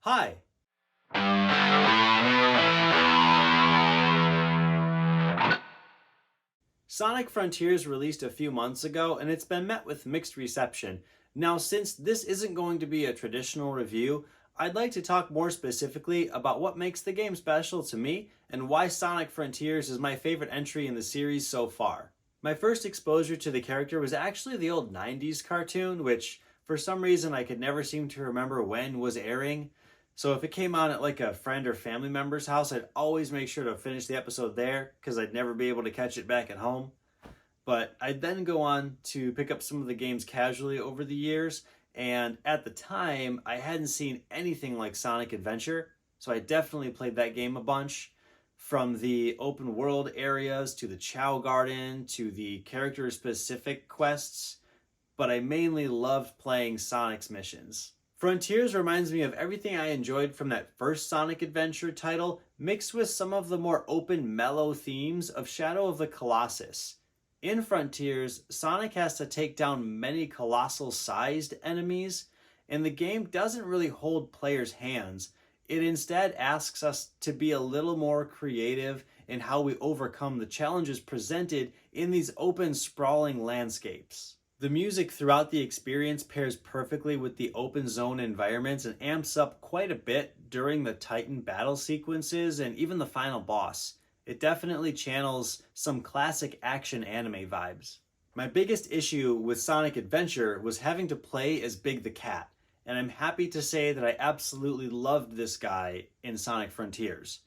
Hi! Sonic Frontiers released a few months ago, and it's been met with mixed reception. Now, since this isn't going to be a traditional review, I'd like to talk more specifically about what makes the game special to me and why Sonic Frontiers is my favorite entry in the series so far. My first exposure to the character was actually the old 90s cartoon, which for some reason I could never seem to remember when was airing. So if it came on at like a friend or family member's house, I'd always make sure to finish the episode there because I'd never be able to catch it back at home. But I'd then go on to pick up some of the games casually over the years, and at the time, I hadn't seen anything like Sonic Adventure, so I definitely played that game a bunch. From the open world areas to the Chow Garden to the character specific quests, but I mainly loved playing Sonic's missions. Frontiers reminds me of everything I enjoyed from that first Sonic Adventure title, mixed with some of the more open, mellow themes of Shadow of the Colossus. In Frontiers, Sonic has to take down many colossal-sized enemies, and the game doesn't really hold players' hands. It instead asks us to be a little more creative in how we overcome the challenges presented in these open, sprawling landscapes. The music throughout the experience pairs perfectly with the open zone environments and amps up quite a bit during the Titan battle sequences and even the final boss. It definitely channels some classic action anime vibes. My biggest issue with Sonic Adventure was having to play as Big the Cat, and I'm happy to say that I absolutely loved this guy in Sonic Frontiers.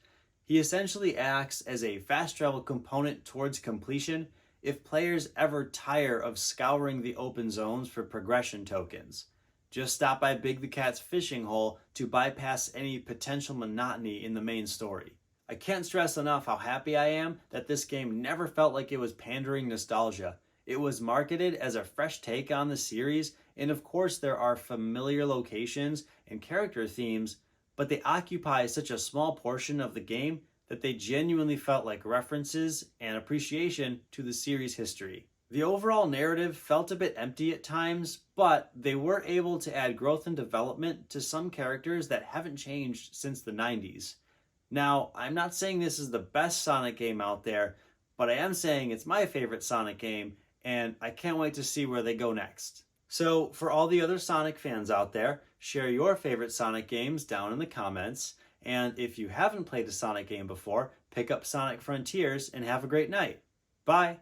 He essentially acts as a fast travel component towards completion if players ever tire of scouring the open zones for progression tokens. Just stop by Big the Cat's fishing hole to bypass any potential monotony in the main story. I can't stress enough how happy I am that this game never felt like it was pandering nostalgia. It was marketed as a fresh take on the series, and of course there are familiar locations and character themes, but they occupy such a small portion of the game that they genuinely felt like references and appreciation to the series' history. The overall narrative felt a bit empty at times, but they were able to add growth and development to some characters that haven't changed since the 90s. Now, I'm not saying this is the best Sonic game out there, but I am saying it's my favorite Sonic game, and I can't wait to see where they go next. So, for all the other Sonic fans out there, share your favorite Sonic games down in the comments, and if you haven't played a Sonic game before, pick up Sonic Frontiers and have a great night. Bye!